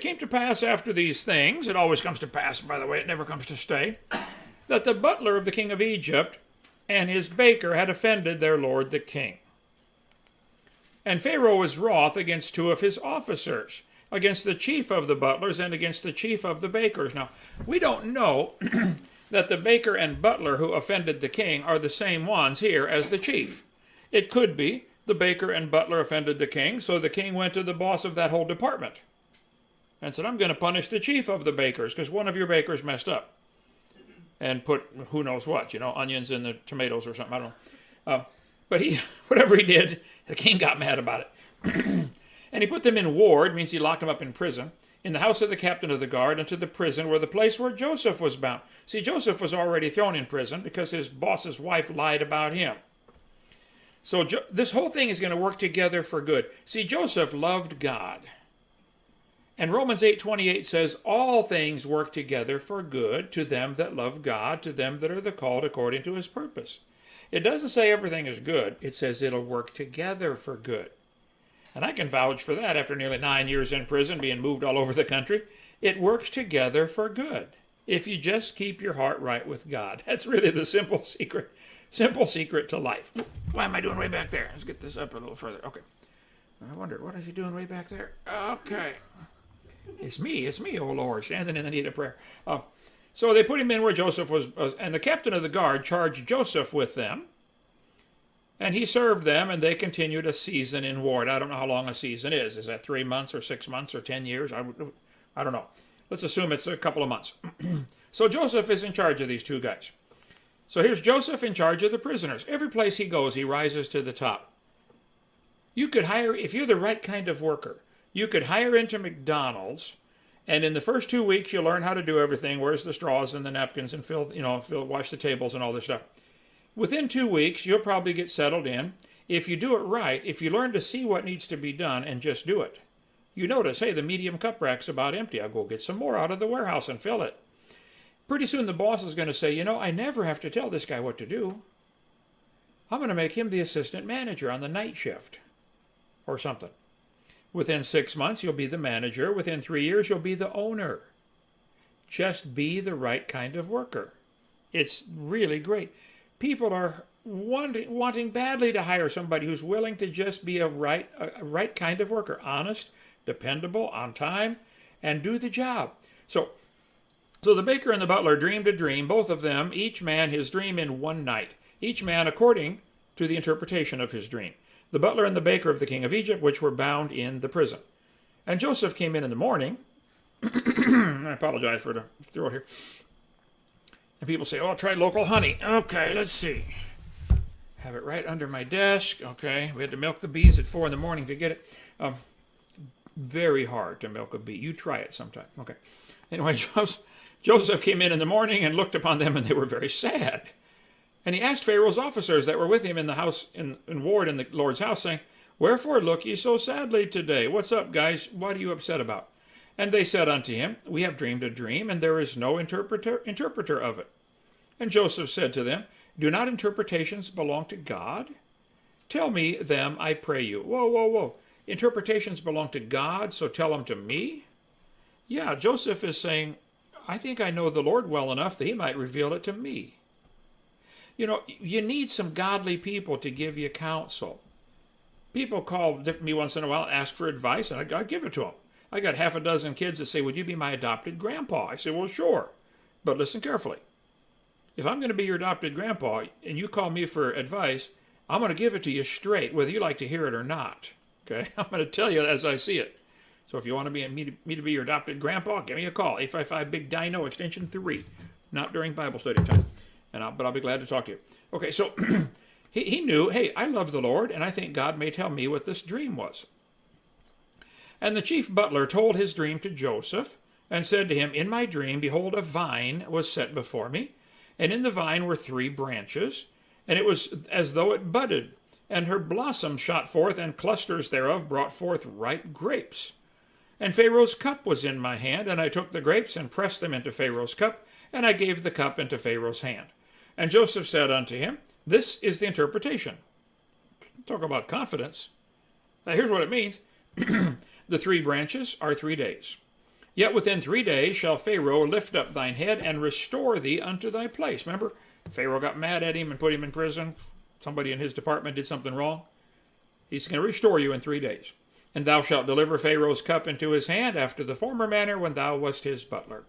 came to pass after these things, it always comes to pass, by the way, it never comes to stay, that the butler of the king of Egypt and his baker had offended their lord the king. And Pharaoh was wroth against two of his officers, against the chief of the butlers and against the chief of the bakers. Now, we don't know that the baker and butler who offended the king are the same ones here as the chief. It could be the baker and butler offended the king, so the king went to the boss of that whole department and said, I'm going to punish the chief of the bakers because one of your bakers messed up and put who knows what, onions in the tomatoes or something, I don't know. But whatever he did, the king got mad about it. And he put them in ward, means he locked them up in prison, in the house of the captain of the guard, into the prison where the place where Joseph was bound. See, Joseph was already thrown in prison because his boss's wife lied about him. So this whole thing is going to work together for good. See, Joseph loved God. And Romans 8:28 says, all things work together for good to them that love God, to them that are the called according to his purpose. It doesn't say everything is good. It says it'll work together for good. And I can vouch for that after nearly 9 years in prison, being moved all over the country. It works together for good if you just keep your heart right with God. That's really the simple secret to life. Why am I doing way back there? Let's get this up a little further. Okay. I wondered, what is he doing way back there? Okay. It's me, oh Lord, standing in the need of prayer. So they put him in where Joseph was, and the captain of the guard charged Joseph with them. And he served them, and they continued a season in ward. I don't know how long a season is. Is that 3 months or 6 months or 10 years? I don't know. Let's assume it's a couple of months. So Joseph is in charge of these two guys. So here's Joseph in charge of the prisoners. Every place he goes, he rises to the top. You could hire, if you're the right kind of worker, you could hire into McDonald's, and in the first 2 weeks, you learn how to do everything. Where's the straws and the napkins and wash the tables and all this stuff. Within 2 weeks, you'll probably get settled in. If you do it right, if you learn to see what needs to be done and just do it, you notice, hey, the medium cup rack's about empty. I'll go get some more out of the warehouse and fill it. Pretty soon the boss is going to say, I never have to tell this guy what to do. I'm going to make him the assistant manager on the night shift or something. Within 6 months, you'll be the manager. Within 3 years, you'll be the owner. Just be the right kind of worker. It's really great. People are wanting badly to hire somebody who's willing to just be a right kind of worker. Honest, dependable, on time, and do the job. So the baker and the butler dreamed a dream, both of them, each man his dream in one night. Each man according to the interpretation of his dream. The butler and the baker of the king of Egypt, which were bound in the prison. And Joseph came in the morning. I apologize for the throat here. And people say, oh, try local honey. Okay, let's see. Have it right under my desk. Okay, we had to milk the bees at 4 in the morning to get it. Very hard to milk a bee. You try it sometime. Okay. Anyway, Joseph came in the morning and looked upon them, and they were very sad. And he asked Pharaoh's officers that were with him in the house, in ward in the Lord's house, saying, wherefore look ye so sadly today? What's up, guys? What are you upset about? And they said unto him, we have dreamed a dream, and there is no interpreter of it. And Joseph said to them, do not interpretations belong to God? Tell me them, I pray you. Whoa. Interpretations belong to God, so tell them to me? Yeah, Joseph is saying, I think I know the Lord well enough that he might reveal it to me. You need some godly people to give you counsel. People call me once in a while and ask for advice, and I give it to them. I got half a dozen kids that say, would you be my adopted grandpa? I say, well, sure. But listen carefully. If I'm going to be your adopted grandpa and you call me for advice, I'm going to give it to you straight, whether you like to hear it or not. Okay? I'm going to tell you as I see it. So if you want me to be your adopted grandpa, give me a call. 855-BIG-DINO, extension 3. Not during Bible study time. But I'll be glad to talk to you. Okay, so he knew, hey, I love the Lord, and I think God may tell me what this dream was. And the chief butler told his dream to Joseph, and said to him, in my dream, behold, a vine was set before me, and in the vine were 3 branches, and it was as though it budded, and her blossoms shot forth, and clusters thereof brought forth ripe grapes. And Pharaoh's cup was in my hand, and I took the grapes, and pressed them into Pharaoh's cup, and I gave the cup into Pharaoh's hand. And Joseph said unto him, this is the interpretation. Talk about confidence. Now here's what it means. The 3 branches are 3 days. Yet within 3 days shall Pharaoh lift up thine head and restore thee unto thy place. Remember, Pharaoh got mad at him and put him in prison. Somebody in his department did something wrong. He's going to restore you in 3 days. And thou shalt deliver Pharaoh's cup into his hand after the former manner when thou wast his butler.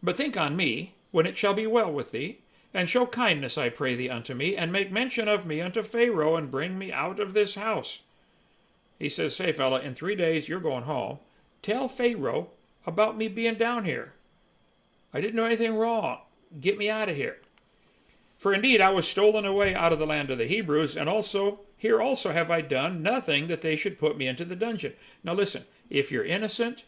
But think on me, when it shall be well with thee, and show kindness, I pray thee, unto me, and make mention of me unto Pharaoh, and bring me out of this house. He says, say, fella, in 3 days you're going home. Tell Pharaoh about me being down here. I didn't do anything wrong. Get me out of here. For indeed I was stolen away out of the land of the Hebrews, and here also have I done nothing that they should put me into the dungeon. Now listen, if you're innocent,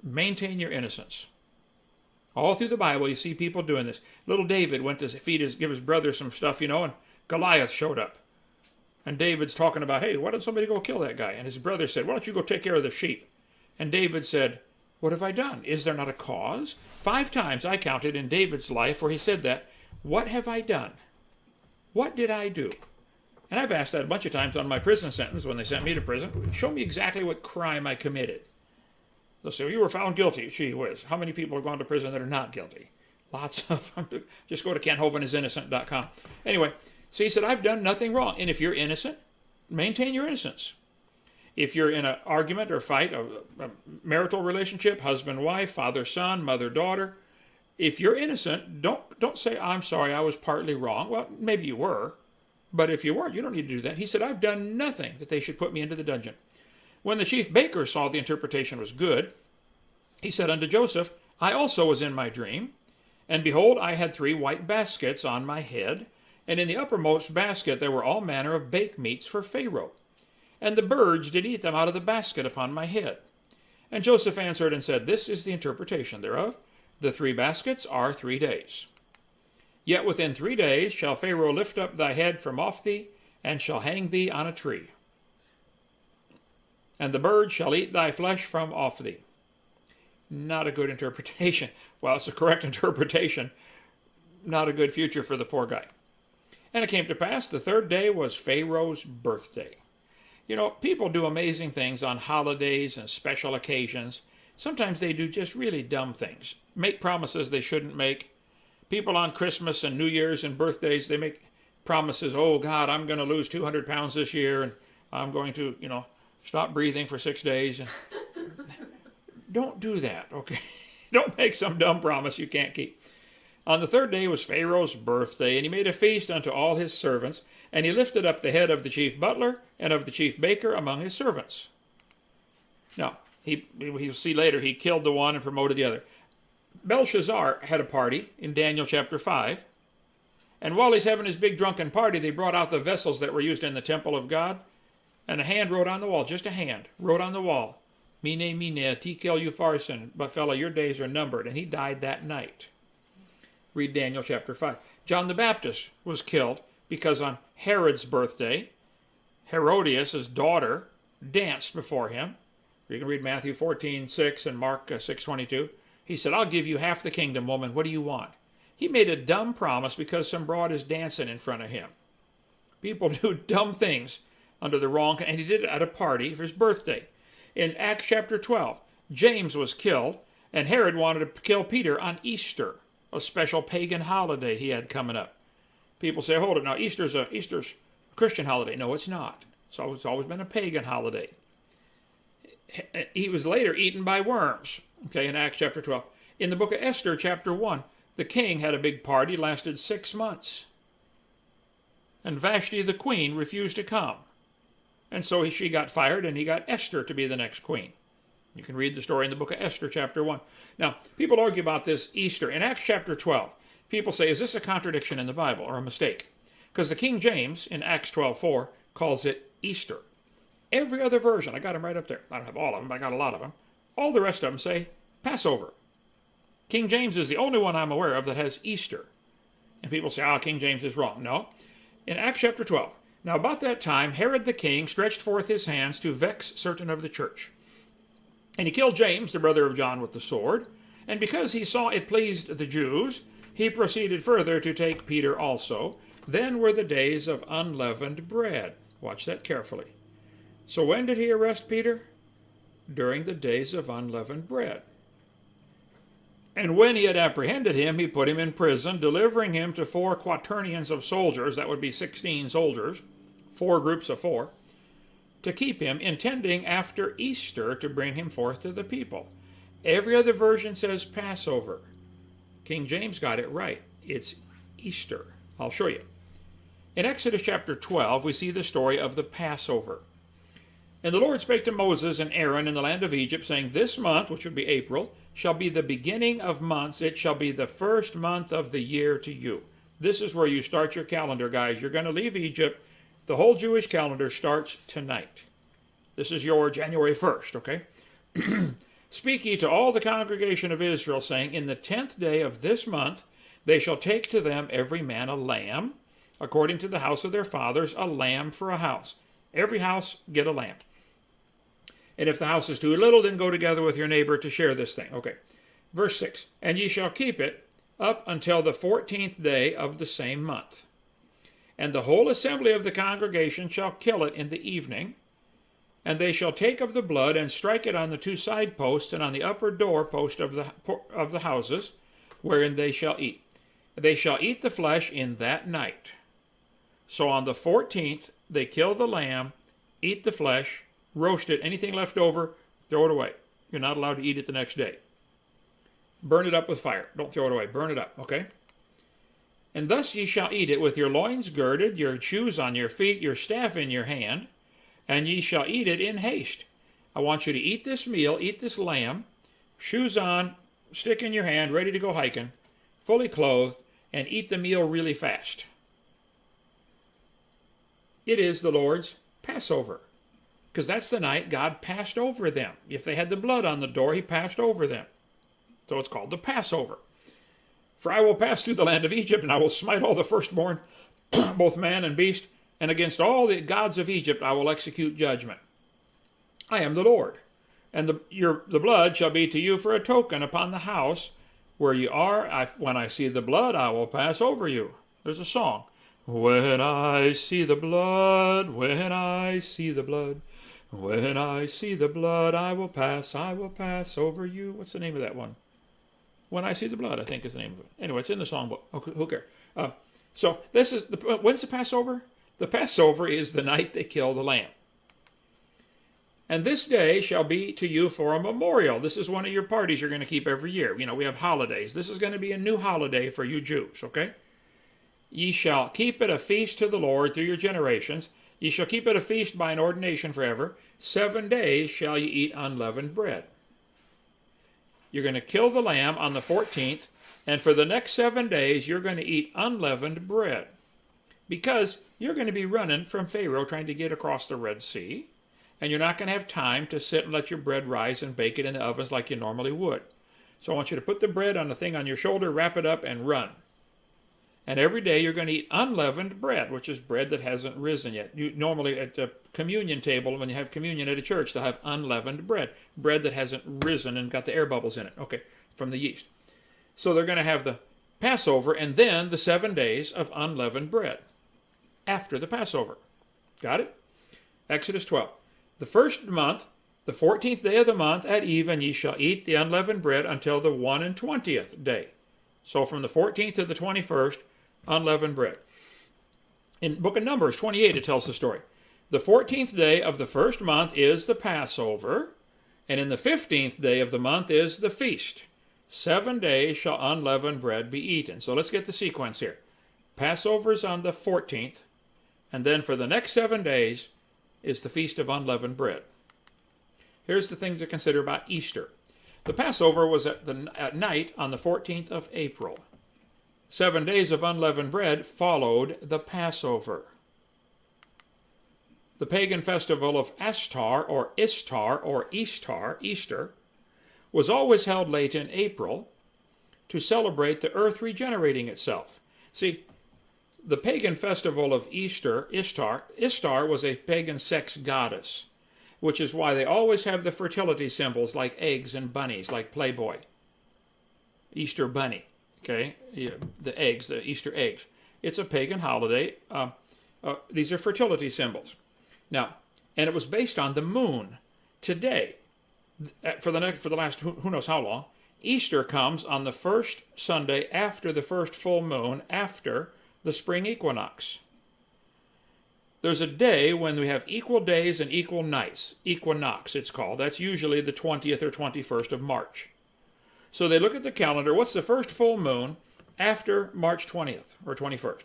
maintain your innocence. All through the Bible you see people doing this. Little David went to give his brother some stuff, and Goliath showed up. And David's talking about, hey, why don't somebody go kill that guy? And his brother said, why don't you go take care of the sheep? And David said, what have I done? Is there not a cause? 5 times I counted in David's life where he said that. What have I done? What did I do? And I've asked that a bunch of times on my prison sentence when they sent me to prison. Show me exactly what crime I committed. They'll say, well, you were found guilty. Gee whiz. How many people have gone to prison that are not guilty? Lots of them. Just go to KentHovinIsInnocent.com. Anyway, so he said, I've done nothing wrong. And if you're innocent, maintain your innocence. If you're in an argument or fight, a marital relationship, husband-wife, father-son, mother-daughter, if you're innocent, don't say, I'm sorry, I was partly wrong. Well, maybe you were. But if you weren't, you don't need to do that. He said, I've done nothing that they should put me into the dungeon. When the chief baker saw the interpretation was good, he said unto Joseph, I also was in my dream, and behold, I had 3 white baskets on my head, and in the uppermost basket there were all manner of baked meats for Pharaoh. And the birds did eat them out of the basket upon my head. And Joseph answered and said, this is the interpretation thereof. The 3 baskets are 3 days. Yet within 3 days shall Pharaoh lift up thy head from off thee, and shall hang thee on a tree. And the birds shall eat thy flesh from off thee. Not a good interpretation. Well, it's a correct interpretation. Not a good future for the poor guy. And it came to pass, the 3rd day was Pharaoh's birthday. People do amazing things on holidays and special occasions. Sometimes they do just really dumb things. Make promises they shouldn't make. People on Christmas and New Year's and birthdays, they make promises, oh God, I'm going to lose 200 pounds this year, and I'm going to, stop breathing for 6 days. And don't do that, okay? Don't make some dumb promise you can't keep. On the 3rd day was Pharaoh's birthday, and he made a feast unto all his servants, and he lifted up the head of the chief butler and of the chief baker among his servants. Now, we'll see later, he killed the one and promoted the other. Belshazzar had a party in Daniel chapter 5, and while he's having his big drunken party, they brought out the vessels that were used in the temple of God, and a hand wrote on the wall, just a hand, wrote on the wall, Mene, Mene, Tekel Upharsin, but fella, your days are numbered, and he died that night. Read Daniel chapter 5. John the Baptist was killed because on Herod's birthday, Herodias' daughter danced before him. You can read Matthew 14:6 and Mark 6:22. He said, I'll give you half the kingdom, woman. What do you want? He made a dumb promise because some broad is dancing in front of him. People do dumb things under the wrong, and he did it at a party for his birthday. In Acts chapter 12, James was killed, and Herod wanted to kill Peter on Easter, a special pagan holiday he had coming up. People say, hold it, now Easter's a Christian holiday. No, it's not. It's always been a pagan holiday. He was later eaten by worms, okay, in Acts chapter 12. In the book of Esther, chapter 1, the king had a big party, lasted 6 months. And Vashti, the queen, refused to come. And so she got fired, and he got Esther to be the next queen. You can read the story in the book of Esther, chapter 1. Now, people argue about this Easter. In Acts chapter 12, people say, is this a contradiction in the Bible or a mistake? Because the King James, in Acts 12:4, calls it Easter. Every other version, I got them right up there. I don't have all of them, but I got a lot of them. All the rest of them say Passover. King James is the only one I'm aware of that has Easter. And people say, King James is wrong. No. In Acts chapter 12, now about that time, Herod the king stretched forth his hands to vex certain of the church. And he killed James, the brother of John, with the sword. And because he saw it pleased the Jews, he proceeded further to take Peter also. Then were the days of unleavened bread. Watch that carefully. So when did he arrest Peter? during the days of unleavened bread. And when he had apprehended him, he put him in prison, delivering him to 4 quaternions of soldiers, that would be 16 soldiers, 4 groups of 4, to keep him, intending after Easter to bring him forth to the people. Every other version says Passover. King James got it right. It's Easter. I'll show you. In Exodus chapter 12, we see the story of the Passover. And the Lord spake to Moses and Aaron in the land of Egypt, saying, This month, which would be April, shall be the beginning of months. It shall be the first month of the year to you. This is where you start your calendar, guys. You're going to leave Egypt. The whole Jewish calendar starts tonight. This is your January 1st, okay? Speak ye to all the congregation of Israel, saying, In the 10th day of this month they shall take to them every man a lamb, according to the house of their fathers, a lamb for a house. Every house get a lamb. And if the house is too little, then go together with your neighbor to share this thing. Okay. Verse 6. And ye shall keep it up until the 14th day of the same month. And the whole assembly of the congregation shall kill it in the evening. And they shall take of the blood and strike it on the 2 side posts and on the upper door post of the houses, wherein they shall eat. They shall eat the flesh in that night. So on the 14th, they kill the lamb, eat the flesh, roast it, anything left over, throw it away. You're not allowed to eat it the next day. Burn it up with fire. Don't throw it away. Burn it up, okay? And thus ye shall eat it with your loins girded, your shoes on your feet, your staff in your hand, and ye shall eat it in haste. I want you to eat this meal, eat this lamb, shoes on, stick in your hand, ready to go hiking, fully clothed, and eat the meal really fast. It is the Lord's Passover. Because that's the night God passed over them. If they had the blood on the door, he passed over them. So it's called the Passover. For I will pass through the land of Egypt, and I will smite all the firstborn, both man and beast, and against all the gods of Egypt I will execute judgment. I am the Lord. And the blood shall be to you for a token upon the house where you are. When I see the blood, I will pass over you. There's a song. When I see the blood, when I see the blood, when I see the blood, I will pass over you. What's the name of that one? When I See the Blood, I think is the name of it. Anyway, it's in the songbook. Okay, who cares? So this is when's the Passover? The Passover is the night they kill the lamb. And this day shall be to you for a memorial. This is one of your parties you're going to keep every year. You know, we have holidays. This is going to be a new holiday for you Jews, okay? Ye shall keep it a feast to the Lord through your generations. Ye shall keep it a feast by an ordination forever. 7 days shall ye eat unleavened bread. You're going to kill the lamb on the 14th, and for the next 7 days, you're going to eat unleavened bread. Because you're going to be running from Pharaoh trying to get across the Red Sea, and you're not going to have time to sit and let your bread rise and bake it in the ovens like you normally would. So I want you to put the bread on the thing on your shoulder, wrap it up, and run. And every day you're going to eat unleavened bread, which is bread that hasn't risen yet. You normally at the communion table, when you have communion at a church, they'll have unleavened bread. Bread that hasn't risen and got the air bubbles in it, okay, from the yeast. So they're going to have the Passover and then the 7 days of unleavened bread after the Passover. Got it? Exodus 12. The first month, the 14th day of the month at even, ye shall eat the unleavened bread until the 21st day. So from the 14th to the 21st, unleavened bread. In the book of Numbers 28, it tells the story. The 14th day of the first month is the Passover, and in the 15th day of the month is the feast. 7 days shall unleavened bread be eaten. So let's get the sequence here. Passover's on the 14th, and then for the next 7 days is the Feast of Unleavened Bread. Here's the thing to consider about Easter. The Passover was at night on the 14th of April. 7 days of unleavened bread followed the Passover. The pagan festival of Ashtar or Istar or Easter, was always held late in April to celebrate the earth regenerating itself. See, the pagan festival of Easter, Istar was a pagan sex goddess, which is why they always have the fertility symbols like eggs and bunnies, like Playboy. Easter bunny, okay? The eggs, the Easter eggs. It's a pagan holiday. These are fertility symbols. Now, and it was based on the moon. Today, for the last who knows how long, Easter comes on the first Sunday after the first full moon after the spring equinox. There's a day when we have equal days and equal nights. Equinox, it's called. That's usually the 20th or 21st of March. So they look at the calendar. What's the first full moon after March 20th or 21st?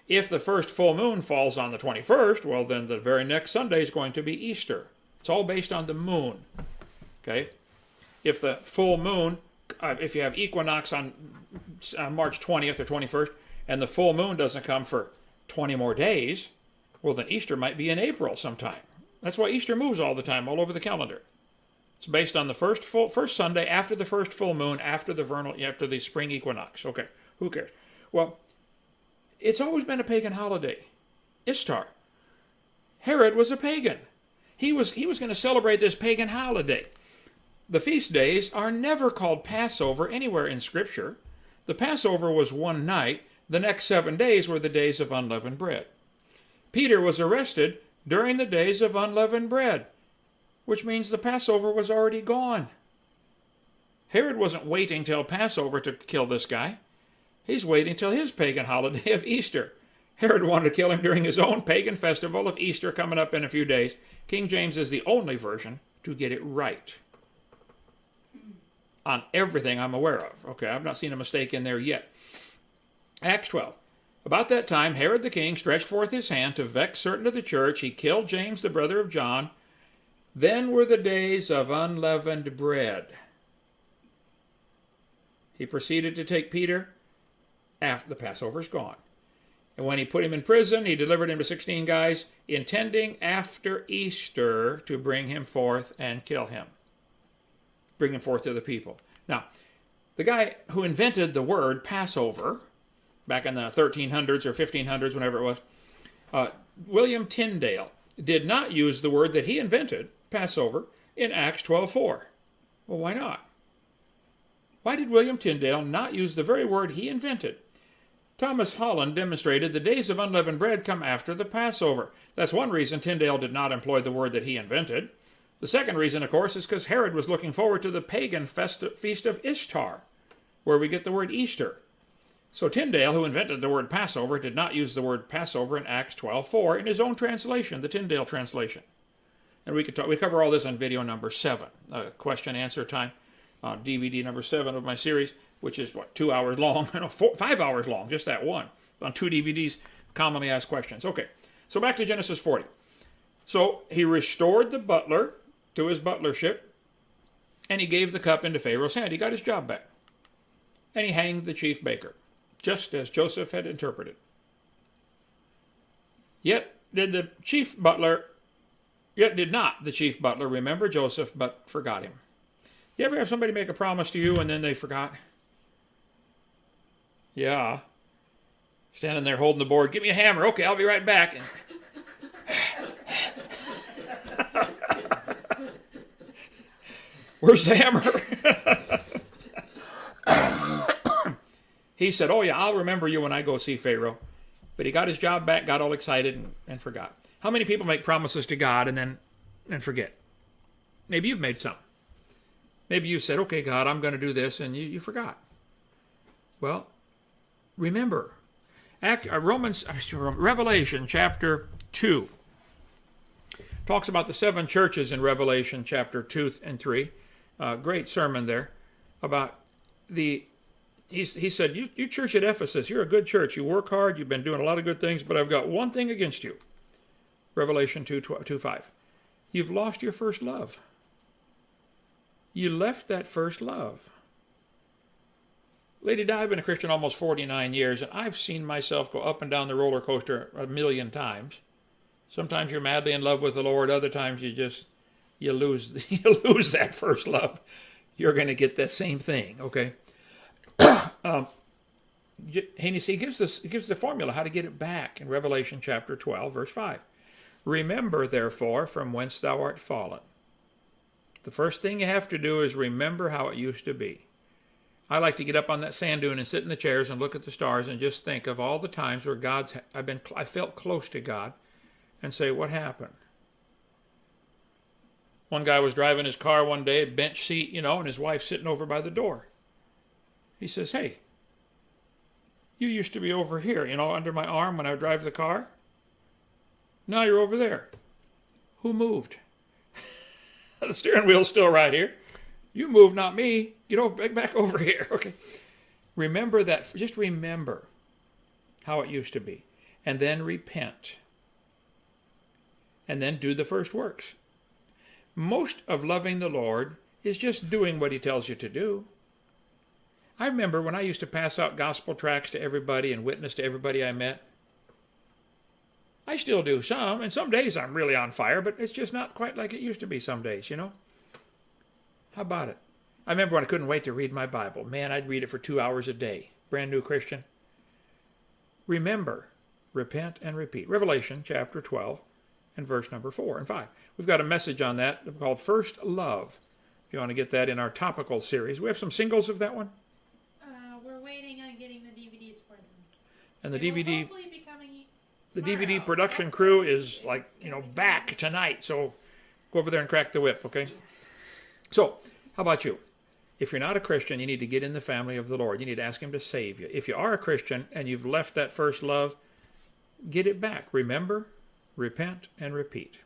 If the first full moon falls on the 21st, well, then the very next Sunday is going to be Easter. It's all based on the moon. Okay? If the full moon, if you have equinox on March 20th or 21st, and the full moon doesn't come for 20 more days, well, then Easter might be in April sometime. That's why Easter moves all the time, all over the calendar. It's based on the first Sunday after the first full moon, after the spring equinox. Okay, who cares? Well, it's always been a pagan holiday. Ishtar. Herod was a pagan. He was going to celebrate this pagan holiday. The feast days are never called Passover anywhere in Scripture. The Passover was one night. The next 7 days were the days of unleavened bread. Peter was arrested during the days of unleavened bread, which means the Passover was already gone. Herod wasn't waiting till Passover to kill this guy. He's waiting till his pagan holiday of Easter. Herod wanted to kill him during his own pagan festival of Easter coming up in a few days. King James is the only version to get it right on everything I'm aware of. Okay, I've not seen a mistake in there yet. Acts 12. About that time, Herod the king stretched forth his hand to vex certain of the church. He killed James, the brother of John. Then were the days of unleavened bread. He proceeded to take Peter after the Passover's gone. And when he put him in prison, he delivered him to 16 guys, intending after Easter to bring him forth and kill him. Bring him forth to the people. Now, the guy who invented the word Passover, back in the 1300s or 1500s, whenever it was, William Tyndale, did not use the word that he invented, Passover, in Acts 12:4. Well, why not? Why did William Tyndale not use the very word he invented? Thomas Holland demonstrated the days of unleavened bread come after the Passover. That's one reason Tyndale did not employ the word that he invented. The second reason, of course, is because Herod was looking forward to the pagan feast of Ishtar, where we get the word Easter. So Tyndale, who invented the word Passover, did not use the word Passover in Acts 12:4 in his own translation, the Tyndale translation. And we cover all this on video number 7, question answer time, DVD number 7 of my series, which is 2 hours long, 5 hours long, just that one, on 2 DVDs, commonly asked questions. Okay, so back to Genesis 40. So he restored the butler to his butlership, and he gave the cup into Pharaoh's hand. He got his job back. And he hanged the chief baker, just as Joseph had interpreted. Yet did not the chief butler remember Joseph, but forgot him. You ever have somebody make a promise to you and then they forgot? Yeah. Standing there holding the board. Give me a hammer. Okay, I'll be right back. Where's the hammer? He said, oh yeah, I'll remember you when I go see Pharaoh. But he got his job back, got all excited, and forgot. How many people make promises to God and forget? Maybe you've made some. Maybe you said, okay, God, I'm going to do this, and you forgot. Well, remember. Revelation chapter 2 talks about the 7 churches in Revelation chapter 2 and 3. Great sermon there about he said, you church at Ephesus, you're a good church. You work hard. You've been doing a lot of good things, but I've got one thing against you. Revelation 2:5. You've lost your first love. You left that first love. Lady Di, I've been a Christian almost 49 years, and I've seen myself go up and down the roller coaster a million times. Sometimes you're madly in love with the Lord. Other times you lose that first love. You're going to get that same thing, okay? And you see, he gives the formula how to get it back in Revelation chapter 12, verse 5. Remember, therefore, from whence thou art fallen. The first thing you have to do is remember how it used to be. I like to get up on that sand dune and sit in the chairs and look at the stars and just think of all the times where I felt close to God and say, what happened? One guy was driving his car one day, bench seat, and his wife sitting over by the door. He says, "Hey, you used to be over here, under my arm when I drive the car. Now you're over there. Who moved?" The steering wheel's still right here. You moved, not me. Get back over here. Okay. Remember that. Just remember how it used to be. And then repent. And then do the first works. Most of loving the Lord is just doing what he tells you to do. I remember when I used to pass out gospel tracts to everybody and witness to everybody I met. I still do some, and some days I'm really on fire, but it's just not quite like it used to be some days, How about it? I remember when I couldn't wait to read my Bible. Man, I'd read it for 2 hours a day. Brand new Christian. Remember, repent, and repeat. Revelation chapter 12 and verse number 4 and 5. We've got a message on that called First Love. If you want to get that in our topical series. We have some singles of that one. We're waiting on getting the DVDs for them. And the They will DVD... hopefully be coming The tomorrow. DVD production crew is back tonight, so go over there and crack the whip, okay? So, how about you? If you're not a Christian, you need to get in the family of the Lord. You need to ask him to save you. If you are a Christian and you've left that first love, get it back. Remember, repent, and repeat.